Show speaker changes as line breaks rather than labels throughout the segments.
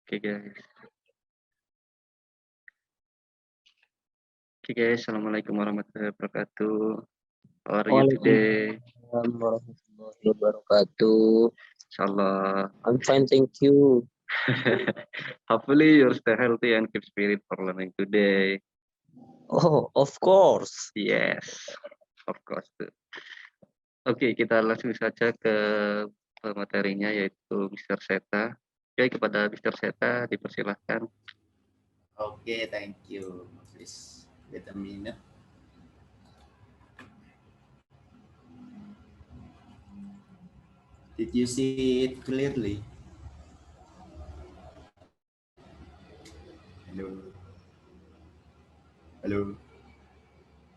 Oke guys. Oke guys, assalamualaikum warahmatullahi wabarakatuh. How are you today?
Waalaikumsalam warahmatullahi wabarakatuh.
Insyaallah.
I'm fine, thank you.
Hopefully you're stay healthy and keep spirit for learning today.
Oh, of course.
Yes, of course. Oke, kita langsung saja ke materinya yaitu Mr. Seta. Oke, kepada Mr. Seta dipersilahkan.
Okay, thank you. Please wait a minute. Did you see it clearly? Hello. Hello.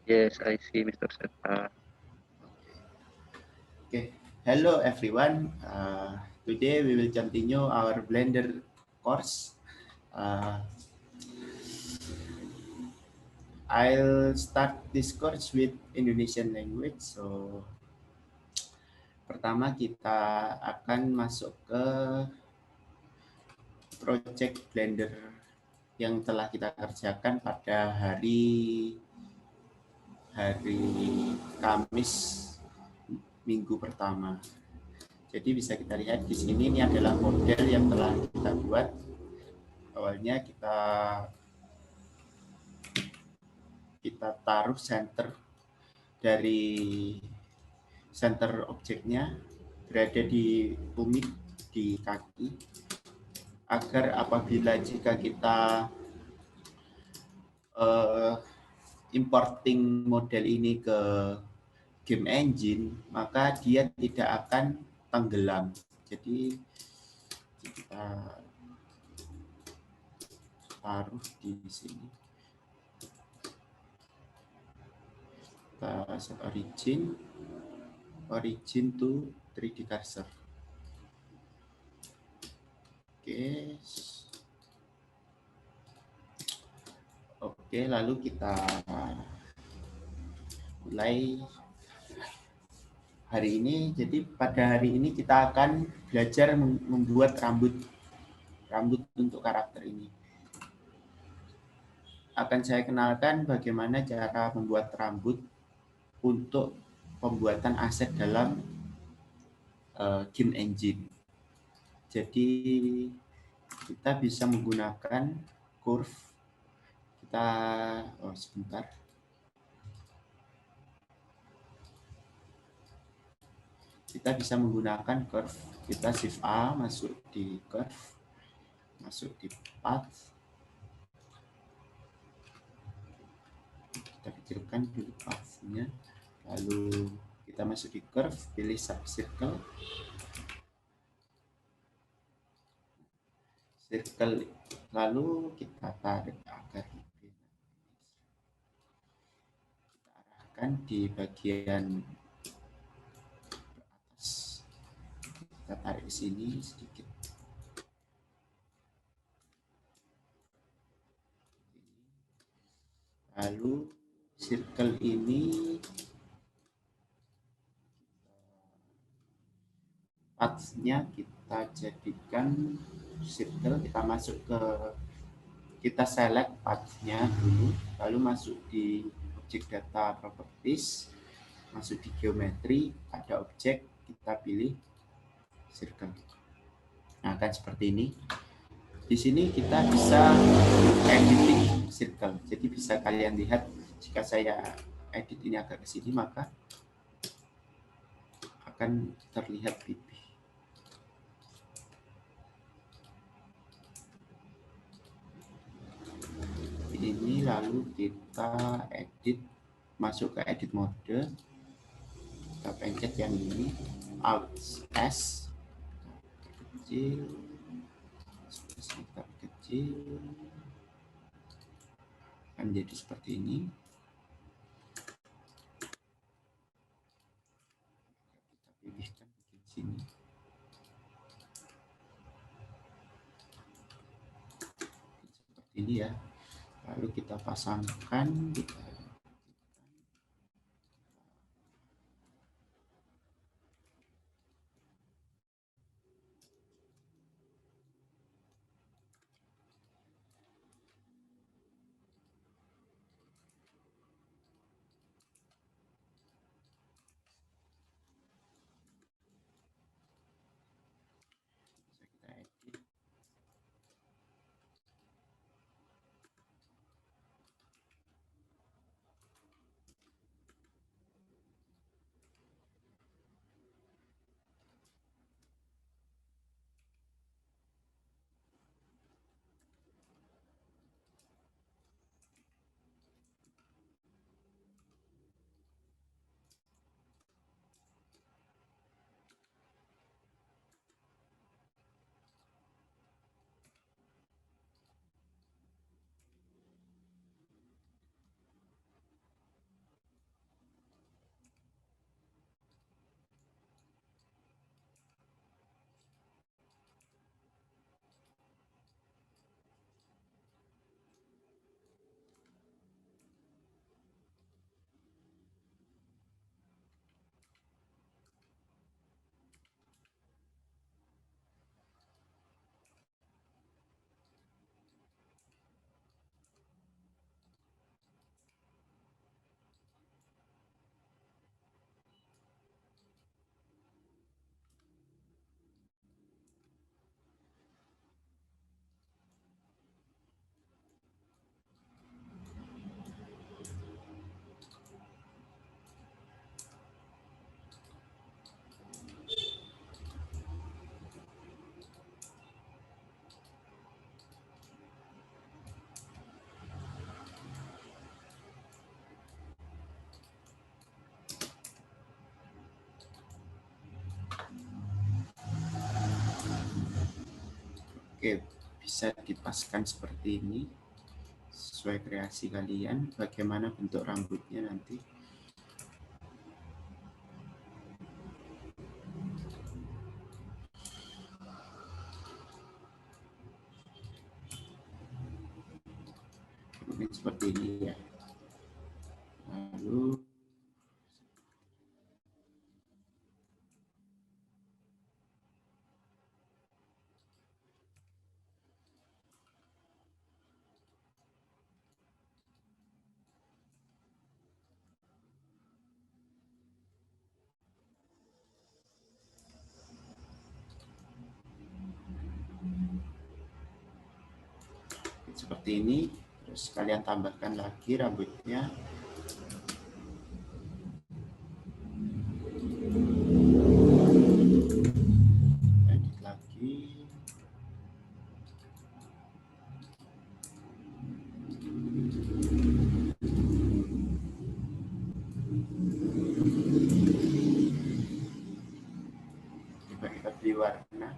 Yes, I see Mr. Seta.
Okay. Hello everyone. Today we will continue our Blender course. I'll start this course with Indonesian language. So pertama kita akan masuk ke project Blender yang telah kita kerjakan pada hari Kamis minggu pertama. Jadi bisa kita lihat di sini, ini adalah model yang telah kita buat. Awalnya kita taruh center dari center objeknya berada di tumit di kaki, agar apabila jika kita importing model ini ke game engine, maka dia tidak akan tenggelam. Jadi kita taruh di sini. Kita set origin to 3D cursor. Oke, lalu kita mulai hari ini. Jadi pada hari ini kita akan belajar membuat rambut untuk karakter ini. Akan saya kenalkan bagaimana cara membuat rambut untuk pembuatan aset dalam game engine. Jadi kita bisa menggunakan curve. Kita bisa menggunakan curve. Kita shift A, masuk di curve, masuk di path. Kita kecilkan dulu path-nya. Lalu kita masuk di curve, pilih subcircle. Lalu kita tarik agar kita arahkan di bagian atas. Kita tarik ke sini sedikit. Lalu circle ini path-nya kita jadikan circle. Kita select path-nya dulu, lalu masuk di object data properties, masuk di geometry, ada objek, kita pilih circle. Nah, akan seperti ini. Di sini kita bisa editing circle. Jadi bisa kalian lihat, jika saya edit ini agak ke sini, maka akan terlihat pipih. Ini lalu kita edit, masuk ke edit mode, kita pencet yang ini, Alt S, kecil, akan jadi seperti ini. Kita pilihkan di sini. Seperti ini ya. Lalu kita pasangkan, Oke, bisa dipaskan seperti ini sesuai kreasi kalian. Bagaimana bentuk rambutnya nanti? Mungkin seperti ini ya. Lalu seperti ini. Terus kalian tambahkan lagi rambutnya. Edit lagi. Coba kita beri warna.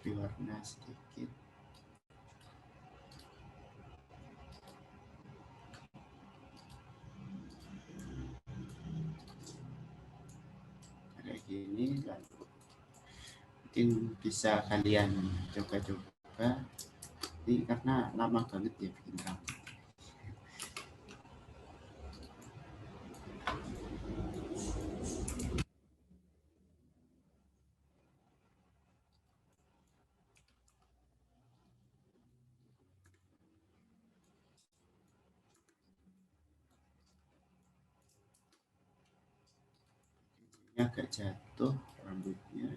Beri warna sedikit. Kayak gini, lalu mungkin bisa kalian coba-coba. Ini karena lama banget ya bikin rambut. Ini agak jatuh rambutnya.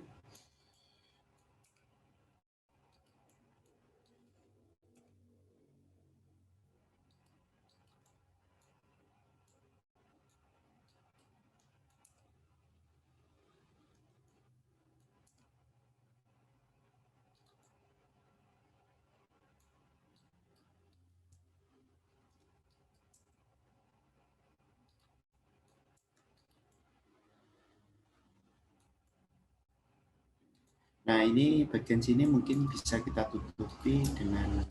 Nah, ini bagian sini mungkin bisa kita tutupi dengan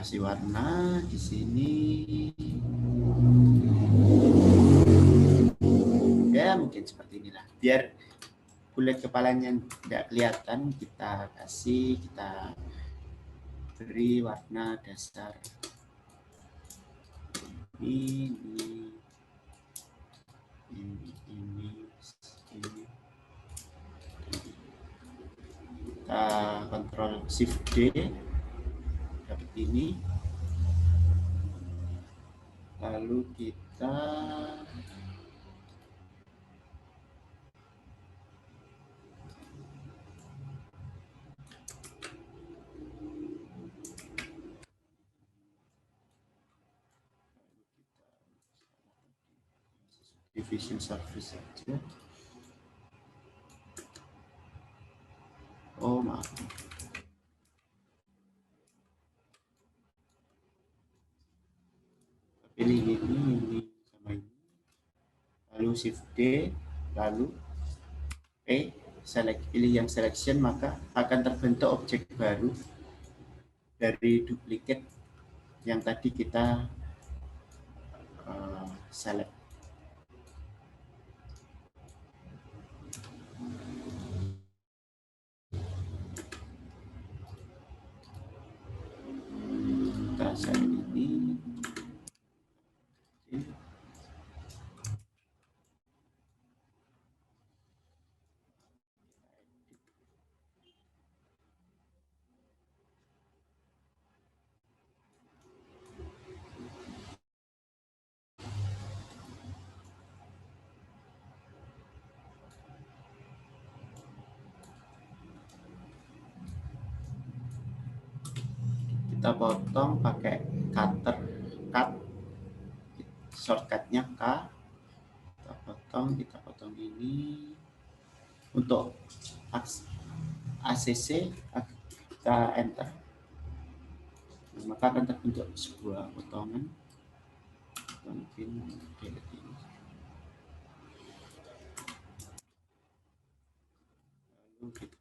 kasih warna di sini. Ya, mungkin seperti inilah. Biar kulit kepalanya tidak kelihatan, kita beri warna dasar ini. Kita kontrol shift D dapat ini, lalu kita division surface saja. Oh, maaf. Pilih ini sama ini. Lalu shift D, lalu pilih yang selection, maka akan terbentuk objek baru dari duplikat yang tadi kita select. Kita select ini. Kita potong pakai cut shortcutnya K. Kita potong ini. Untuk ACC kita enter, maka akan terbentuk sebuah potongan. Mungkin delete ini. Lalu kita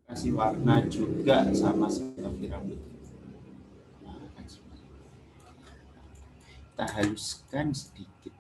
kasih warna juga sama seperti rambut. Kita haluskan sedikit.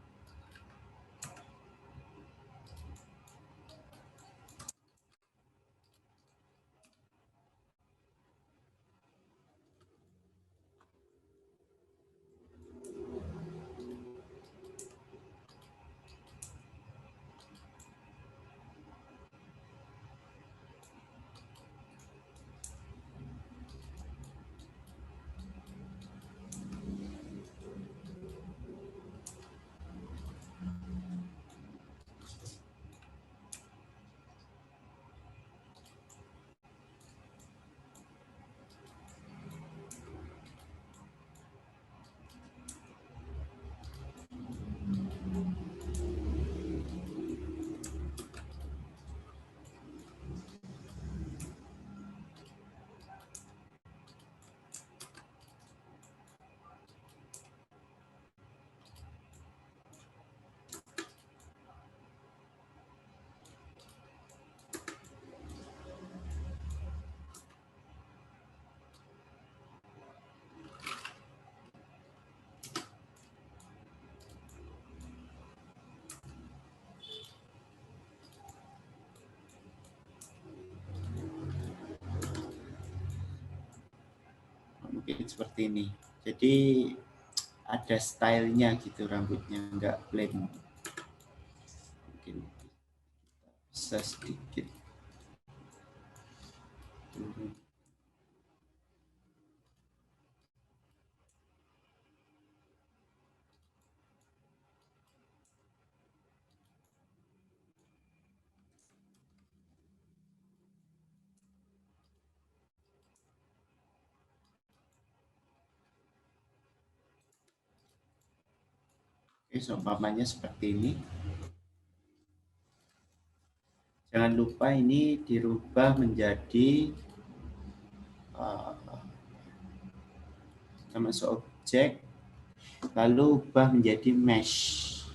sedikit seperti ini. Jadi ada stylenya gitu, rambutnya nggak plain. Mungkin bisa sedikit turun. Oke, seumpamanya seperti ini. Jangan lupa ini dirubah menjadi kita masuk objek, lalu ubah menjadi mesh.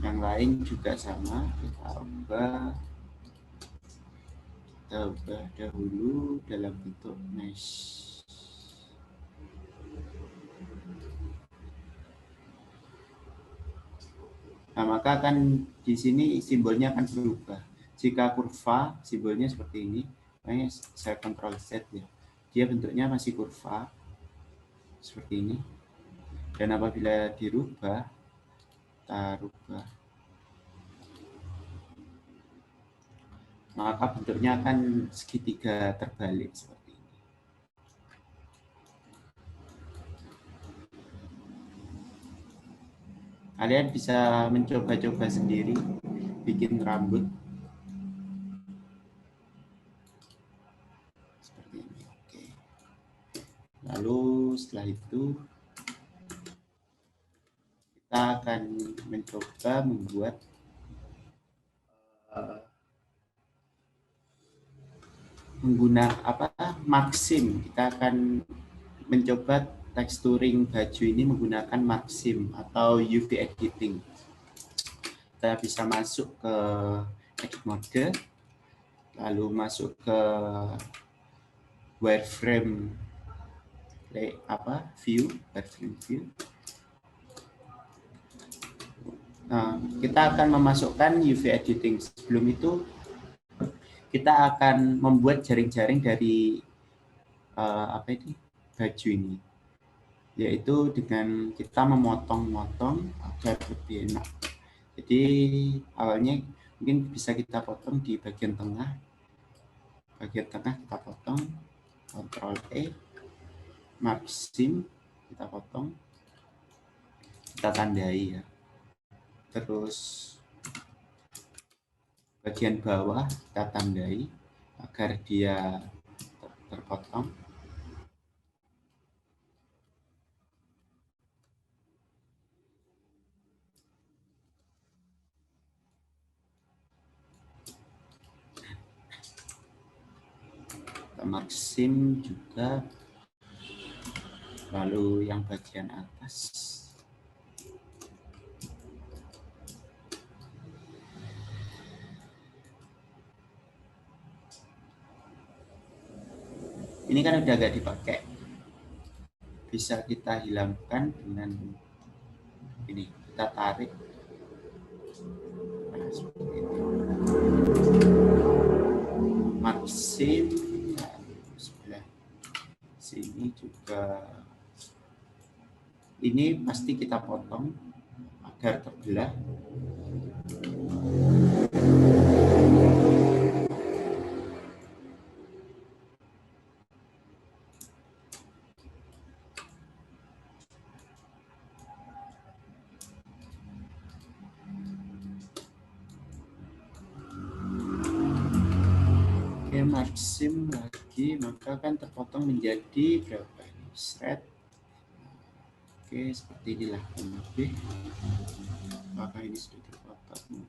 Yang lain juga sama, kita ubah dahulu dalam bentuk mesh. Nah, maka akan di sini simbolnya akan berubah. Jika kurva, simbolnya seperti ini. Makanya saya Ctrl Z ya. Dia bentuknya masih kurva seperti ini. Dan apabila dirubah, kita rubah, maka bentuknya akan segitiga terbalik seperti ini. Kalian bisa mencoba-coba sendiri bikin rambut seperti ini. Oke. Lalu setelah itu kita akan mencoba membuat Maxim. Kita akan mencoba texturing baju ini menggunakan Maxim atau UV editing. Kita bisa masuk ke edit mode, lalu masuk ke wireframe view. Nah, kita akan memasukkan UV editing. Sebelum itu kita akan membuat jaring-jaring dari baju ini, yaitu dengan kita memotong-motong agar lebih enak. Jadi awalnya mungkin bisa kita potong di bagian tengah. Bagian tengah kita potong, Ctrl E, Maxim kita potong, kita tandai ya. Terus bagian bawah kita tandai agar dia terpotong. Kita Maxim juga. Lalu yang bagian atas ini kan udah gak dipakai, bisa kita hilangkan dengan ini, kita tarik. Nah, seperti itu. Maxim, sebelah sini juga ini pasti kita potong agar terbelah. Maxim lagi, maka akan terpotong menjadi berapa ini? Shred. Oke, seperti inilah kurang lebih. Apakah ini sudah terpotong?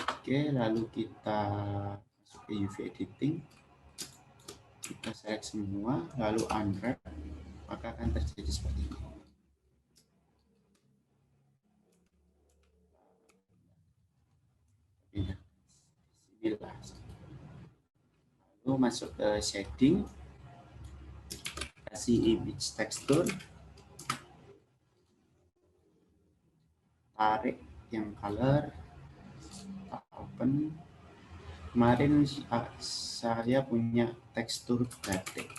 Oke, lalu kita masuk ke UV editing. Kita select semua, lalu unwrap, maka akan terjadi seperti ini. Lalu masuk ke shading, kasih image texture, tarik yang color, open, Kemarin saya punya tekstur batik.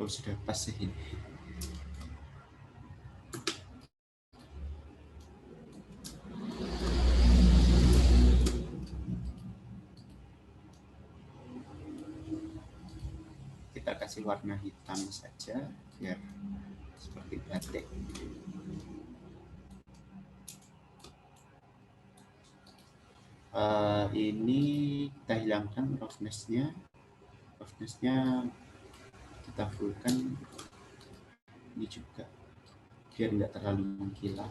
Oh, sudah pas sih ini. Kita kasih warna hitam saja biar seperti batik. Ini kita hilangkan roughness-nya. Roughness-nya kita fullkan ini juga biar nggak terlalu mengkilap.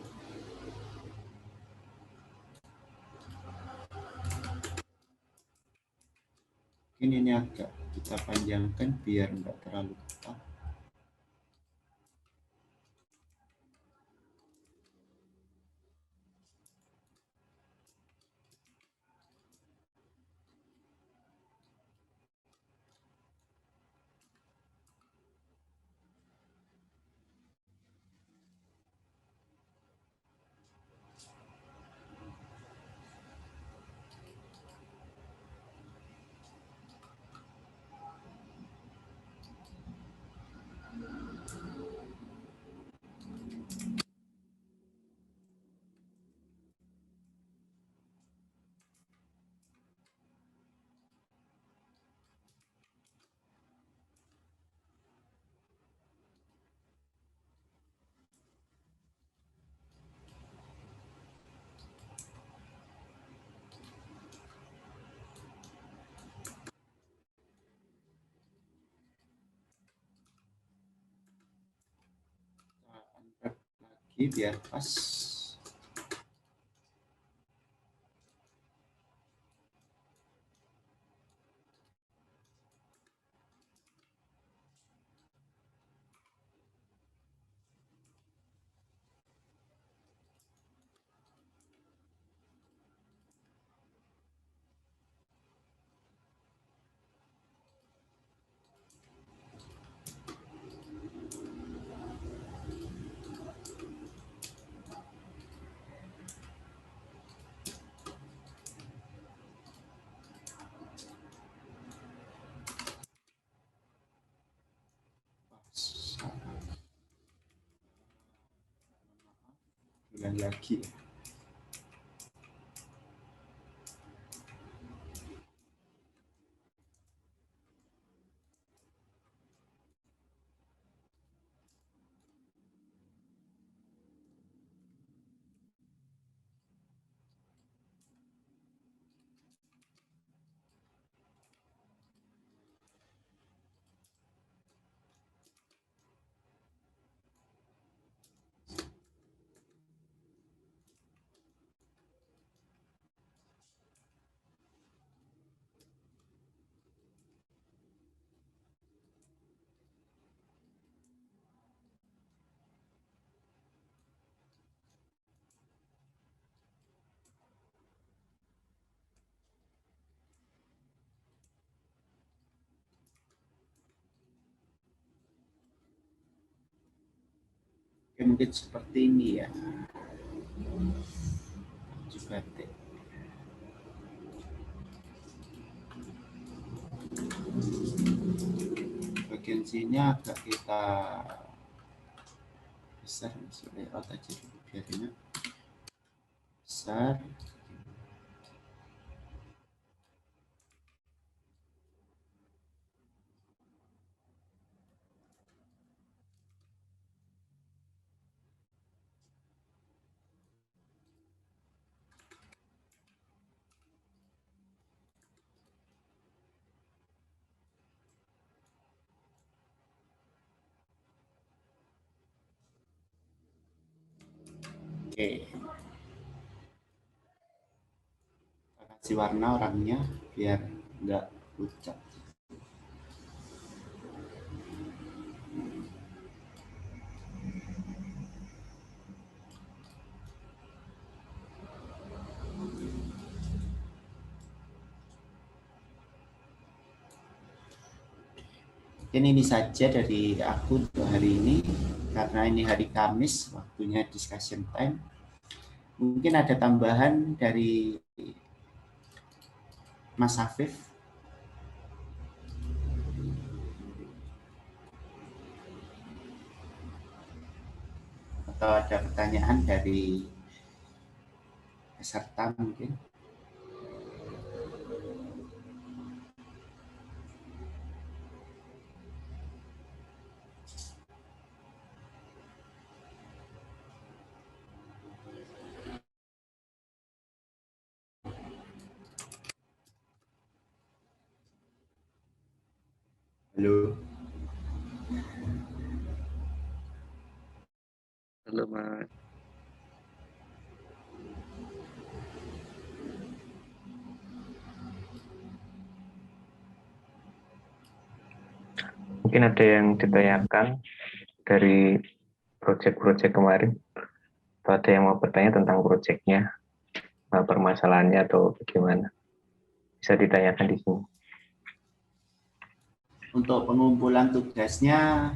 Ini agak kita panjangkan biar nggak terlalu ketat. Unwrap lagi biar pas. Ulang lagi. Oke, mungkin seperti ini ya. Juga bagian sini agak kita besar, layout aja dulu biar enak. Besar. Oke. Kita kasih warna orangnya biar nggak pucat. Mungkin ini saja dari aku untuk hari ini, karena ini hari Kamis, waktunya discussion time. Mungkin ada tambahan dari Mas Afif? Atau ada pertanyaan dari peserta mungkin? Halo.
Halo Mas.
Mungkin ada yang ditanyakan dari proyek-proyek kemarin, atau ada yang mau bertanya tentang proyeknya, permasalahannya atau bagaimana? Bisa ditanyakan di sini.
Untuk pengumpulan tugasnya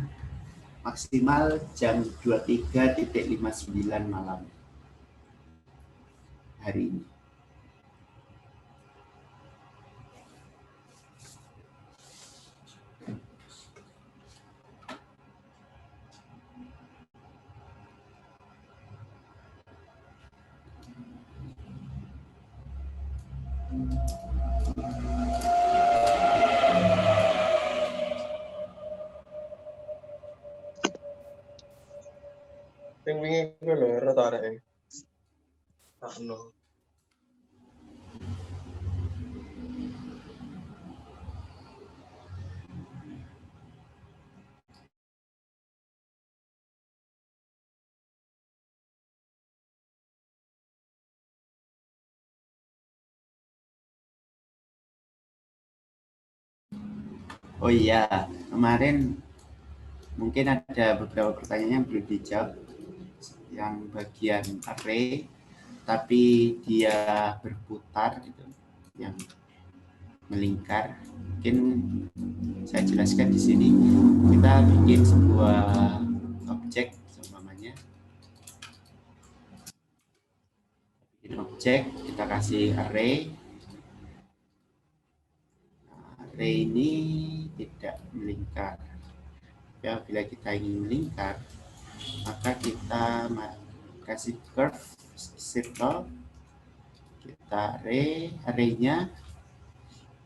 maksimal jam 23.59 malam hari ini.
Yang wingi kuwi lho rata areke. Takno.
Oh iya, kemarin mungkin ada beberapa pertanyaan yang belum dijawab. Yang bagian array, tapi dia berputar, gitu, yang melingkar. Mungkin saya jelaskan di sini. Kita bikin sebuah objek, umpamanya. Bikin objek, kita kasih array. Array ini tidak melingkar. Ya, bila kita ingin melingkar, maka kita kasih curve circle, kita array-nya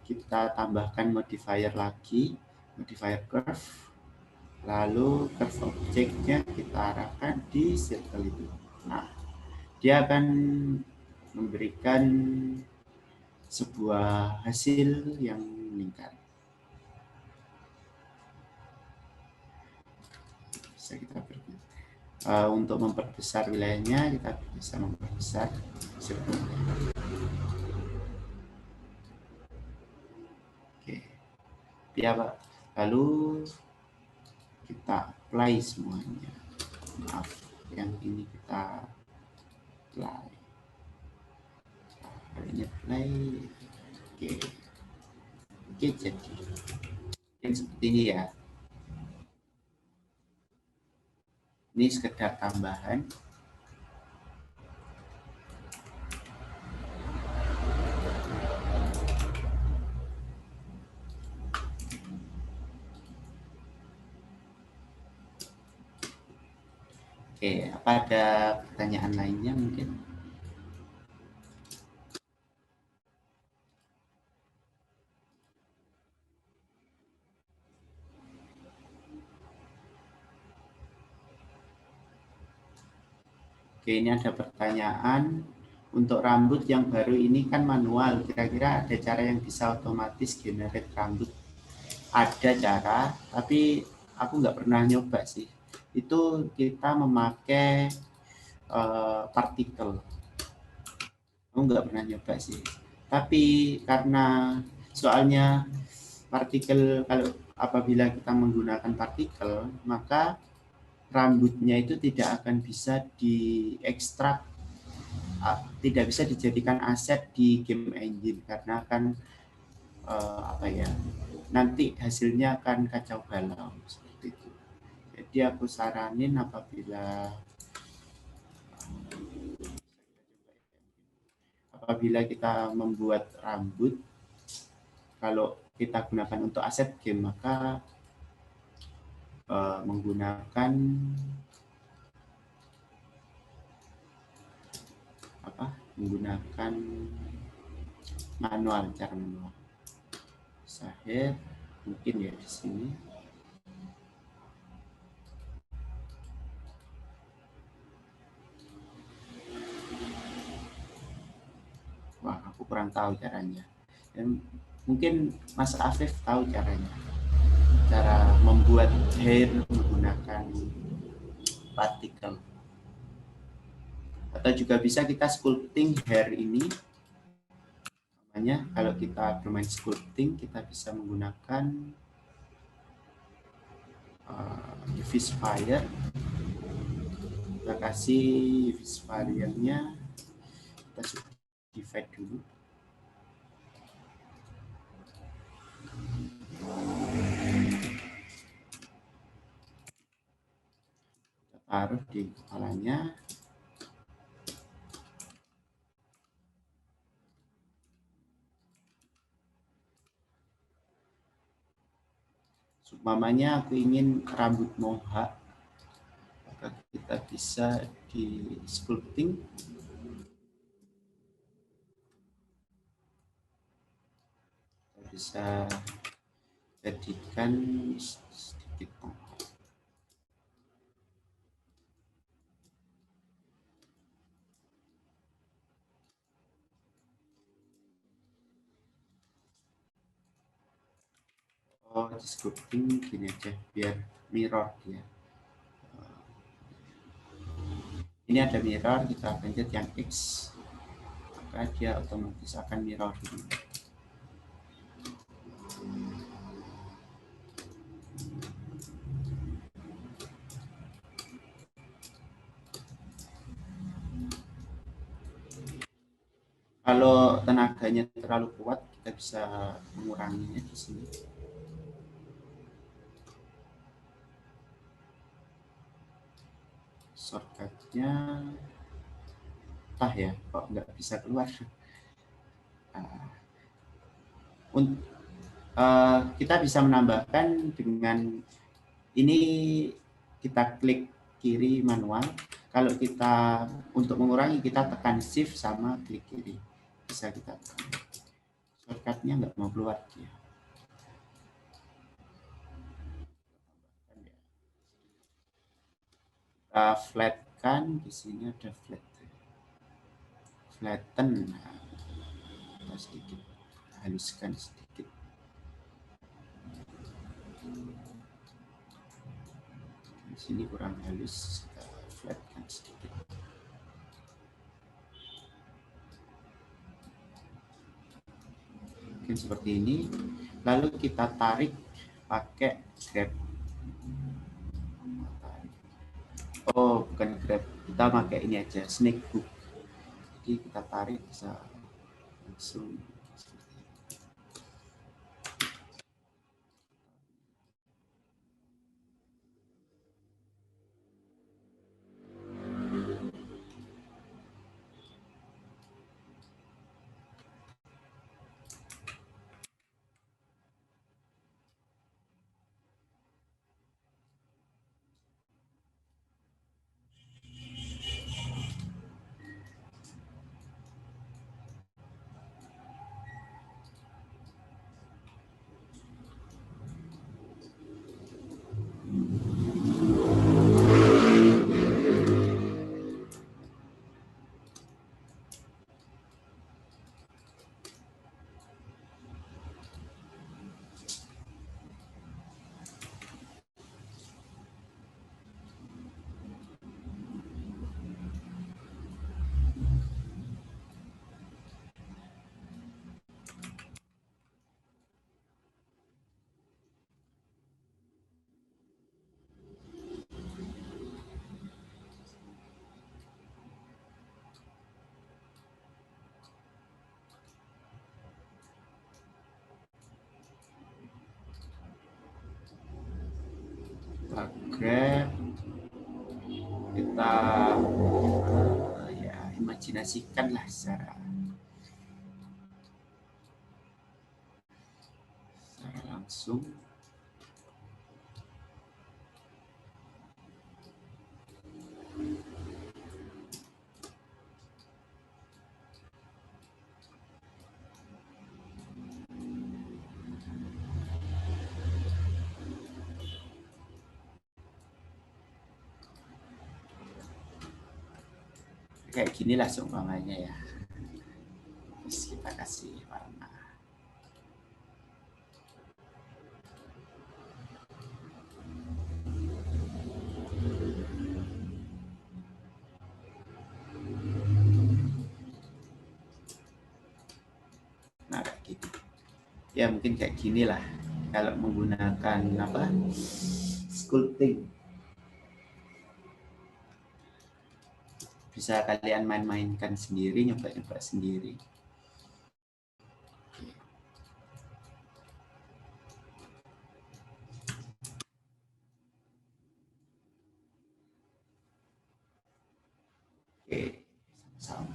kita tambahkan modifier lagi, modifier curve, lalu curve objeknya kita arahkan di circle itu. Nah, dia akan memberikan sebuah hasil yang melingkar. Bisa kita pergi. Untuk memperbesar wilayahnya, kita bisa memperbesar circle-nya. Oke, ya Pak. Lalu kita apply semuanya. Maaf, yang ini kita apply. Ini apply. Oke, jadi mungkin seperti ini ya. Ini sekedar tambahan. Oke, apa ada pertanyaan lainnya mungkin? Oke, ini ada pertanyaan. Untuk rambut yang baru ini kan manual, kira-kira ada cara yang bisa otomatis generate rambut? Ada cara, tapi aku nggak pernah nyoba sih. Itu kita memakai partikel. Aku nggak pernah nyoba sih. Tapi karena soalnya partikel, kalau apabila kita menggunakan partikel, maka rambutnya itu tidak akan bisa diekstrak, tidak bisa dijadikan aset di game engine karena akan nanti hasilnya akan kacau balau seperti itu. Jadi aku saranin apabila kita membuat rambut, kalau kita gunakan untuk aset game, maka menggunakan manual, cara manual. Saya mungkin ya di sini. Wah, aku kurang tahu caranya. Dan mungkin Mas Afif tahu caranya. Cara membuat hair menggunakan partikel. Atau juga bisa kita sculpting hair ini. Namanya kalau kita bermain sculpting, kita bisa menggunakan UV Sphere. Kita kasih UV Sphere-nya, kita divide dulu. Kita taruh di kepalanya. Umpamanya aku ingin rambut mohak, maka kita bisa di sculpting. Kita bisa jadikan sedikit mohak. Di sculpting gini aja biar mirror dia. Ini ada mirror, kita pencet yang X, maka dia otomatis akan mirror ini. Kalau tenaganya terlalu kuat, kita bisa menguranginya di sini. Shortcutnya entah ya, kok nggak bisa keluar. Kita bisa menambahkan dengan ini, kita klik kiri manual. Kalau kita untuk mengurangi, kita tekan shift sama klik kiri, bisa kita tekan. Shortcutnya nggak mau keluar dia. Kita flatkan, di sini ada flatten. Kita sedikit haluskan sedikit. Di sini kurang halus, kita flatkan sedikit. Mungkin seperti ini. Lalu kita tarik pakai grab. Oh, bukan grab, kita pakai ini aja, snake hook. Jadi kita tarik bisa langsung. grab, kita ya imajinasikanlah secara langsung. Kayak gini lah seumpamanya ya. Terus kita kasih warna. Nah, kayak gitu. Ya mungkin kayak gini lah. Kalau menggunakan apa? Sculpting. Bisa kalian main-mainkan sendiri, nyoba-nyoba sendiri. Oke, sama.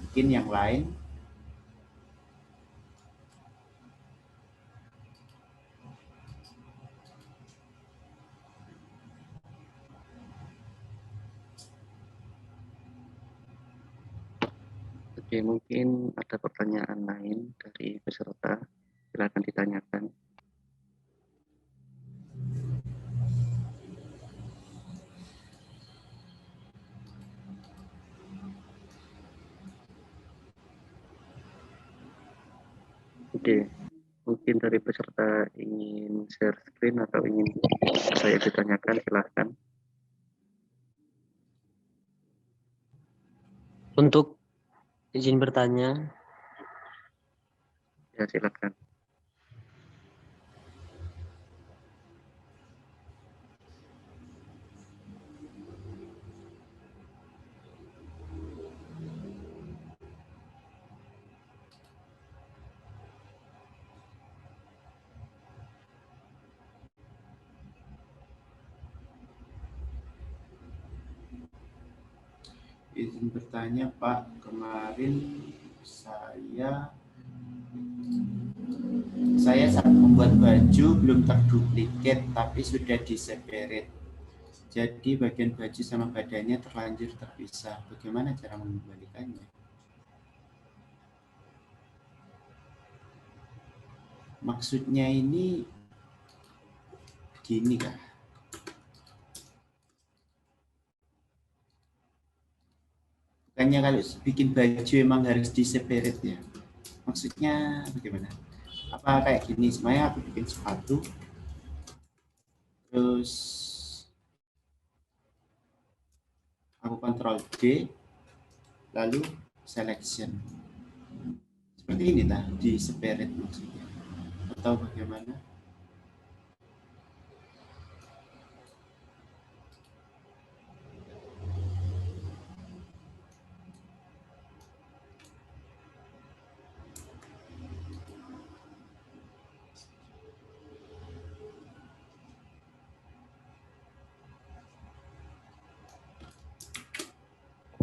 Mungkin yang lain.
Oke, mungkin ada pertanyaan lain dari peserta. Silakan ditanyakan. Oke, mungkin dari peserta ingin share screen atau ingin saya ditanyakan, silahkan.
Untuk izin bertanya,
Ya, silahkan.
Izin bertanya Pak, kemarin saya saat membuat baju belum terduplikat tapi sudah di-separate. Jadi bagian baju sama badannya terlanjur terpisah. Bagaimana cara mengembalikannya? Maksudnya ini gini kah? Bukannya kalau bikin baju emang harus di-separate ya? Maksudnya bagaimana? Apa kayak gini, semuanya aku bikin sepatu, terus aku Ctrl D, lalu selection. Seperti ini lah, di-separate maksudnya. Atau bagaimana?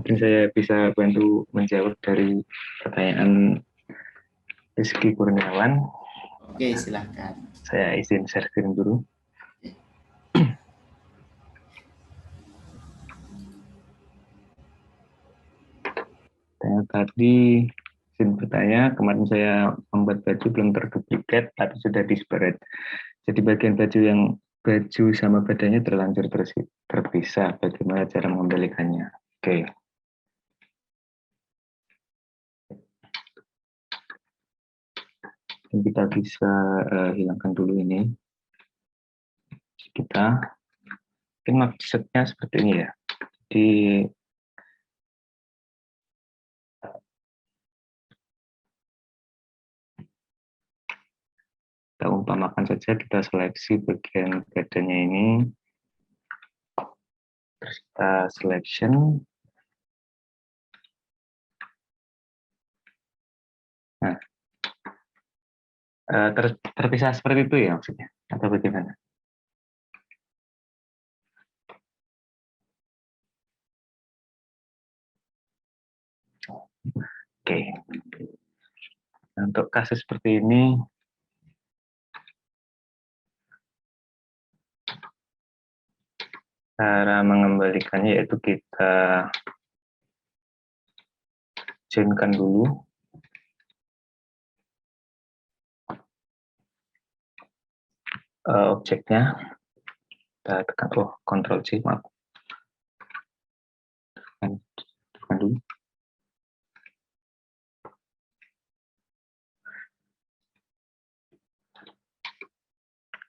Mungkin saya bisa bantu menjawab dari pertanyaan Rizky Kurniawan.
Oke, silahkan.
Saya izin share screen dulu. Tadi izin bertanya, kemarin saya membuat baju belum terduplikat tapi sudah disparate. Jadi bagian baju sama badannya terlanjur terpisah. Bagaimana cara mengembalikannya? Oke. Dan kita bisa hilangkan dulu ini. Kita mungkin maksudnya seperti ini ya. Jadi kita umpamakan saja, kita seleksi bagian badannya ini, terus kita selection. Nah, Terpisah seperti itu ya maksudnya, atau bagaimana? Oke. Untuk kasus seperti ini, cara mengembalikannya yaitu kita join-kan dulu. Objeknya, kita tekan, Ctrl C, maaf. Tekan dulu.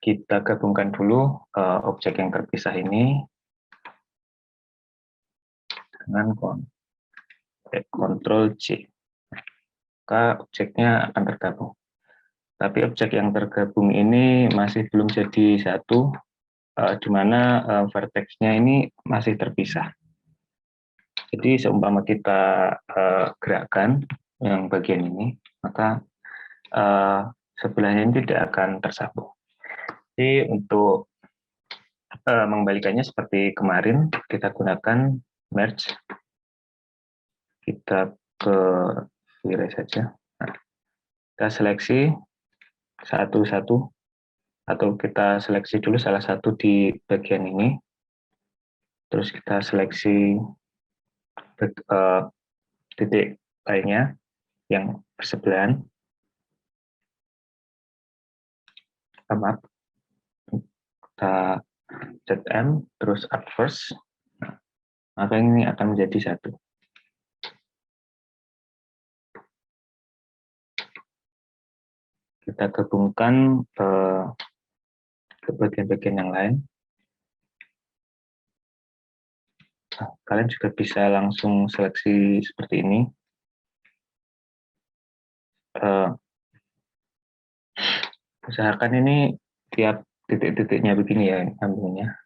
Kita gabungkan dulu objek yang terpisah ini dengan Ctrl C. Maka objeknya akan tergabung. Tapi objek yang tergabung ini masih belum jadi satu, di mana vertex-nya ini masih terpisah. Jadi seumpama kita gerakkan yang bagian ini, maka sebelahnya ini tidak akan tersambung. Jadi untuk mengembalikannya seperti kemarin, kita gunakan merge. Kita ke erase saja. Nah, kita seleksi satu-satu, atau kita seleksi dulu salah satu di bagian ini. Terus kita seleksi titik lainnya yang bersebelahan. Maaf. Kita ZM, terus add first, maka ini akan menjadi satu. Kita gabungkan ke bagian-bagian yang lain. Nah, kalian juga bisa langsung seleksi seperti ini. Usahakan ini tiap titik-titiknya begini ya, nyambungnya.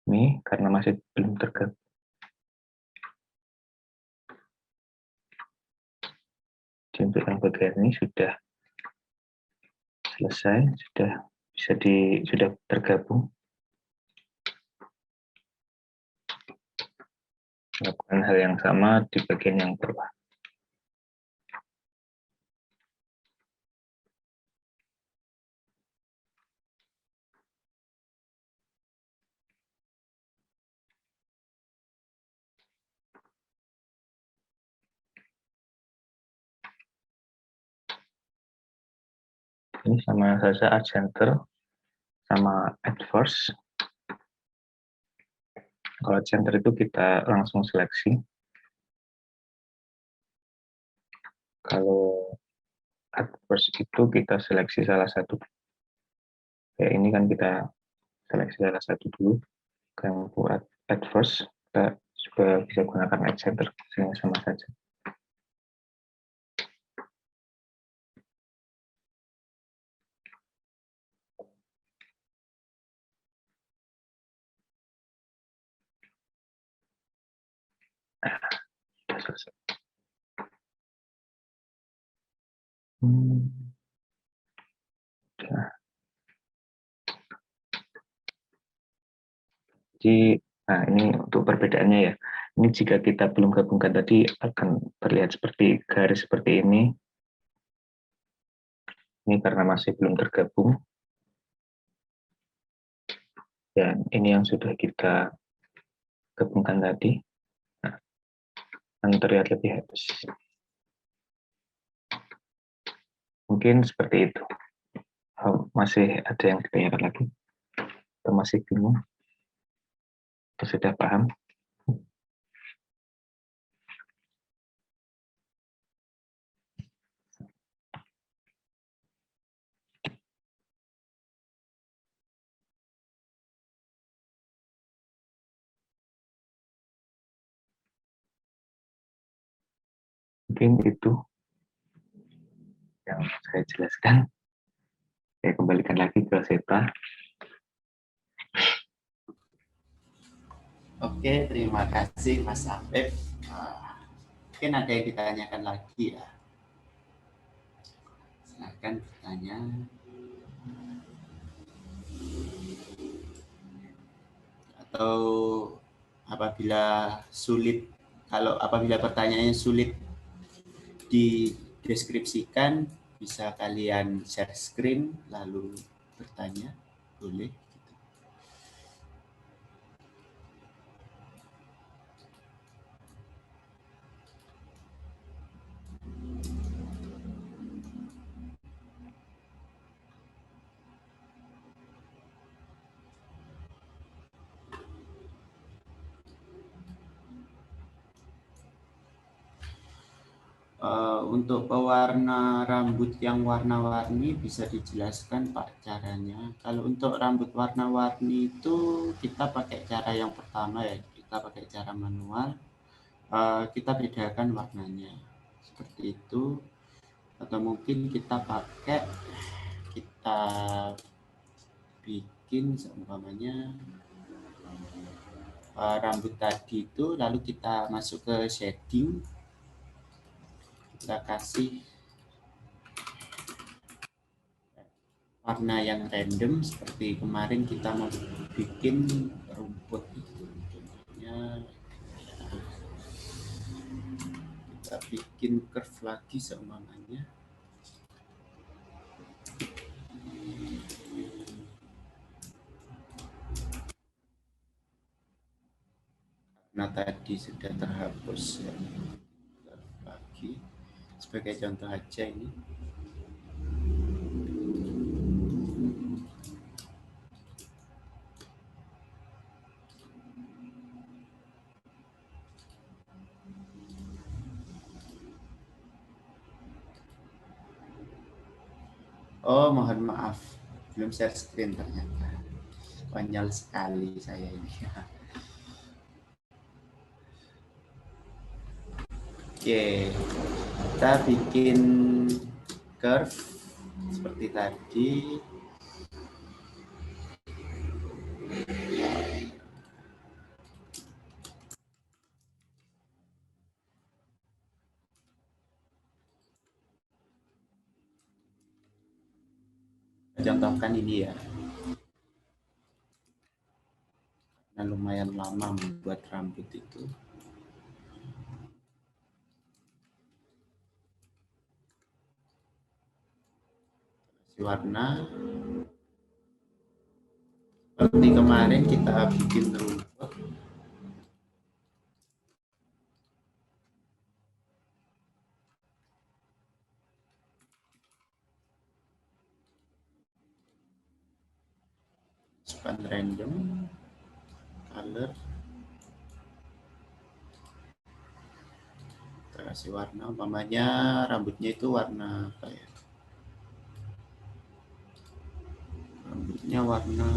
Ini karena masih belum tergabung. Di untuk yang bagian ini sudah selesai, sudah tergabung. Lakukan hal yang sama di bagian yang bawah. Ini sama saja add center sama add first. Kalau center itu kita langsung seleksi. Kalau add first itu kita seleksi salah satu. Kayak ini kan kita seleksi salah satu dulu. Yang buat add first, kita juga bisa gunakan add center. Sama saja. Sudah selesai. Jadi, nah ini untuk perbedaannya ya. Ini jika kita belum gabungkan tadi akan terlihat seperti garis seperti ini. Ini karena masih belum tergabung. Dan ini yang sudah kita gabungkan tadi. Nah, akan terlihat lebih halus. Mungkin seperti itu. Masih ada yang ditanyakan lagi? Atau masih bingung? Atau sudah paham? Mungkin itu yang saya jelaskan. Saya kembalikan lagi ke Seta.
Oke, terima kasih Mas Afif. Mungkin ada yang ditanyakan lagi ya. Silakan bertanya. Atau apabila apabila pertanyaannya sulit dideskripsikan, bisa kalian share screen lalu bertanya, boleh. Untuk pewarna rambut yang warna-warni bisa dijelaskan Pak caranya. Kalau untuk rambut warna-warni itu kita pakai cara yang pertama ya, kita pakai cara manual. Kita bedakan warnanya seperti itu, atau mungkin kita bikin seumpamanya rambut tadi itu, lalu kita masuk ke shading. Kita kasih warna yang random seperti kemarin kita mau bikin rumput itu. Contohnya kita bikin curve lagi seumpamanya. Karena tadi sudah terhapus ya. Lagi sebagai contoh aja ini. Oh, mohon maaf, belum share screen ternyata. Konyol sekali saya ini. Oke, kita bikin curve seperti tadi. Contohkan ini ya. Nah, lumayan lama membuat rambut itu. Warna seperti kemarin kita bikin rumput. Span random color, kita kasih warna, umpamanya rambutnya itu warna apa ya, rambutnya warna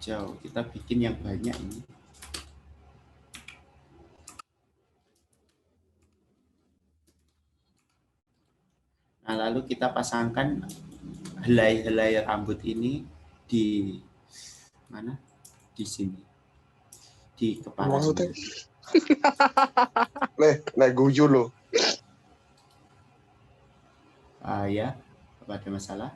hijau. Kita bikin yang banyak ini. Nah, lalu kita pasangkan helai-helai rambut ini di mana? Di sini. Di kepala.
Maksudnya? Nih guyu loh.
Ya, apa ada masalah?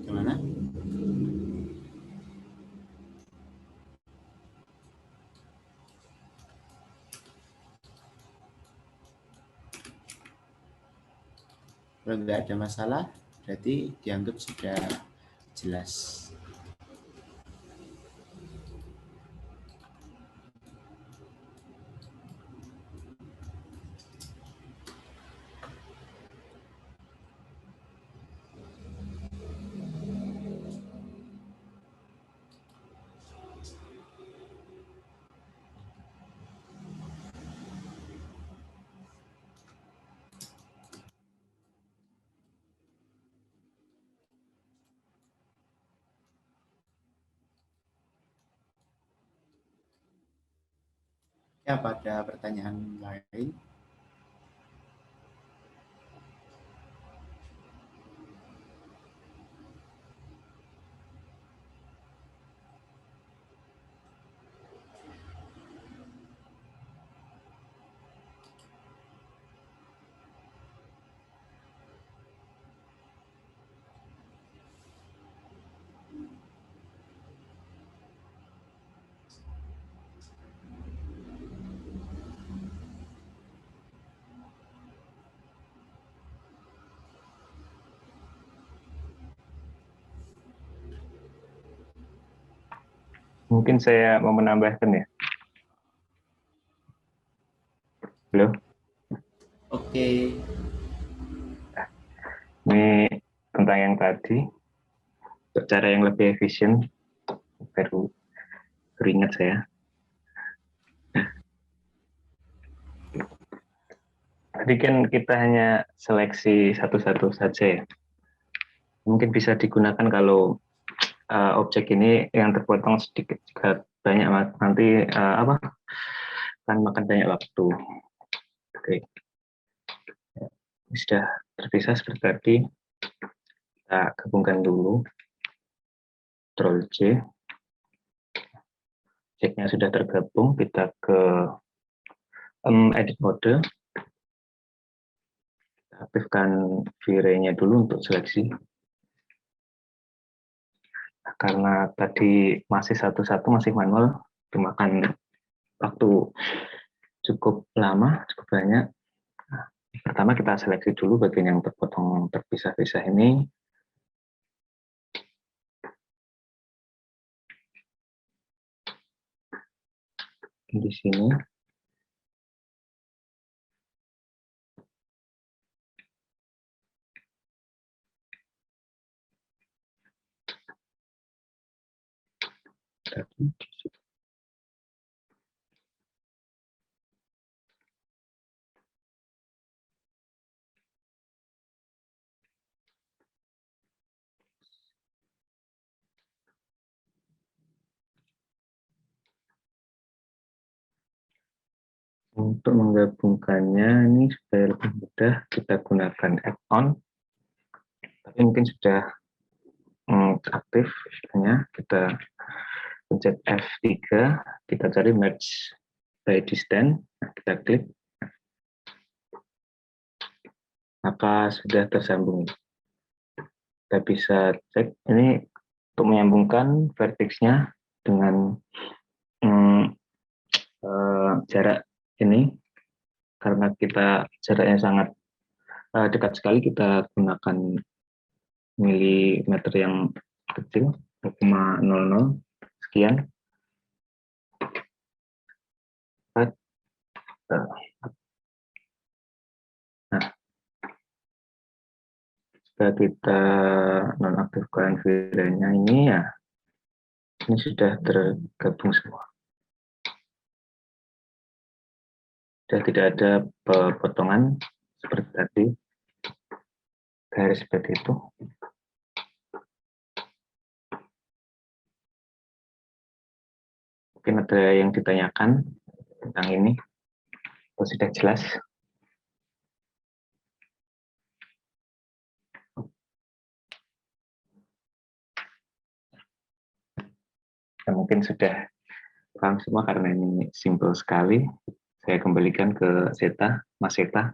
Gimana? Kalau nggak ada masalah, berarti dianggap sudah jelas. Apa ada pertanyaan lain?
Mungkin saya mau menambahkan ya. Halo,
Oke,
ini tentang yang tadi, cara yang lebih efisien, baru ingat saya. Tadi kan kita hanya seleksi satu-satu saja ya. Mungkin bisa digunakan kalau objek ini yang terpotong sedikit juga banyak nanti akan makan banyak waktu. Oke, sudah terpisah seperti tadi. Kita gabungkan dulu. Ctrl C. Objeknya sudah tergabung. Kita ke edit mode. Aktifkan V-Ray-nya dulu untuk seleksi. Karena tadi masih satu-satu, masih manual, memakan waktu cukup lama, cukup banyak. Nah, pertama kita seleksi dulu bagian yang terpotong terpisah-pisah ini. Di sini. Untuk menggabungkannya ini supaya lebih mudah, kita gunakan add-on. Tapi mungkin sudah aktif, misalnya kita pencet F3, kita cari match by distance, nah, kita klik, maka sudah tersambung. Kita bisa cek ini untuk menyambungkan vertexnya dengan jarak ini, karena kita jaraknya sangat dekat sekali, kita gunakan milimeter yang kecil, 0,00 sekian. Nah, jika kita nonaktifkan V-Ray-nya ini ya, ini sudah tergabung semua. Sudah tidak ada potongan seperti tadi, garis seperti itu. Mungkin ada yang ditanyakan tentang ini, atau sudah jelas? Ya, mungkin sudah paham semua karena ini simple sekali. Saya kembalikan ke Zeta, Mas Zeta.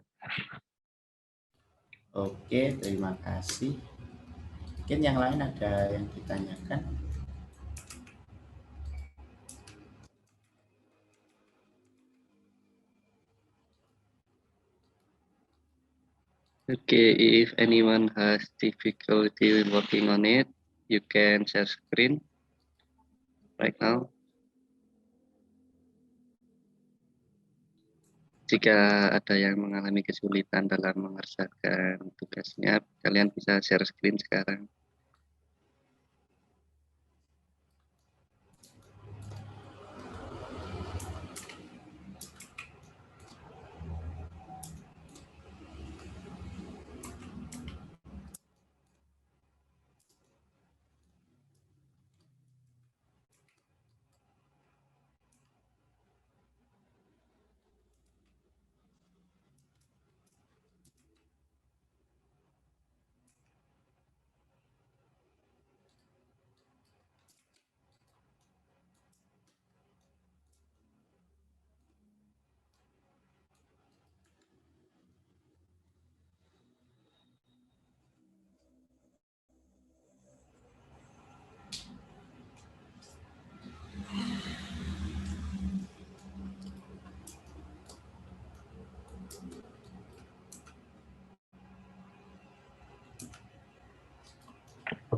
oke, terima kasih. Mungkin yang lain ada yang ditanyakan?
Okay, if anyone has difficulty working on it, you can share screen right now. Jika ada yang mengalami kesulitan dalam mengerjakan tugasnya, kalian bisa share screen sekarang.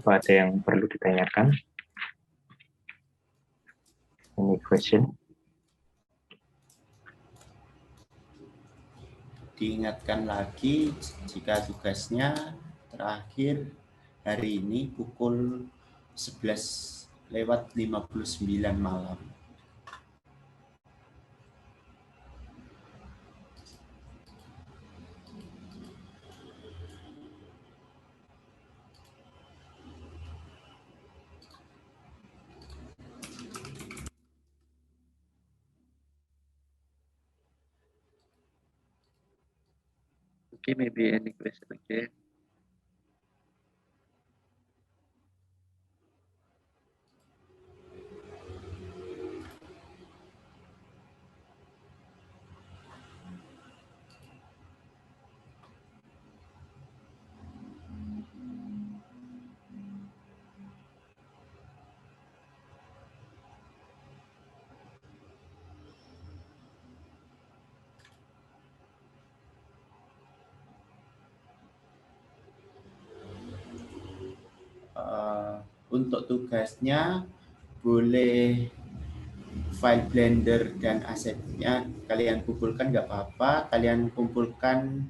Apa ada yang perlu ditanyakan? Any question?
Diingatkan lagi jika tugasnya terakhir hari ini pukul 11:59 malam.
Okay, maybe any question again?
Untuk tugasnya boleh file Blender dan asetnya kalian kumpulkan nggak apa-apa, kalian kumpulkan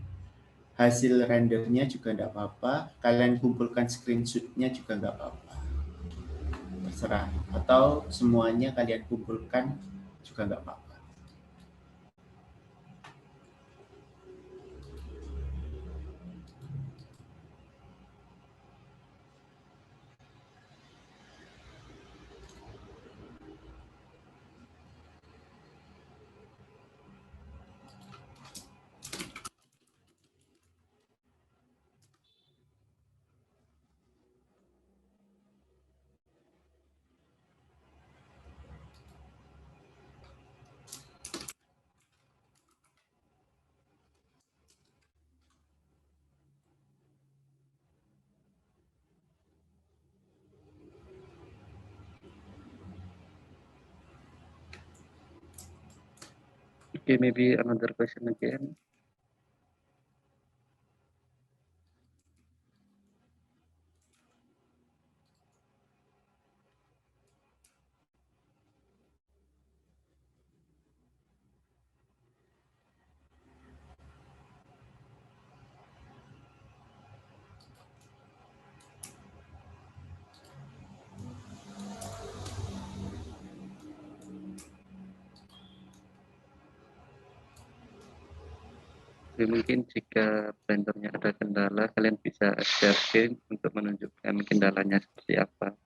hasil rendernya juga nggak apa-apa, kalian kumpulkan screenshotnya juga nggak apa-apa, terserah, atau semuanya kalian kumpulkan juga nggak apa-apa.
Okay, maybe another question again. Jadi mungkin jika Blendernya ada kendala, kalian bisa share screen untuk menunjukkan kendalanya seperti apa.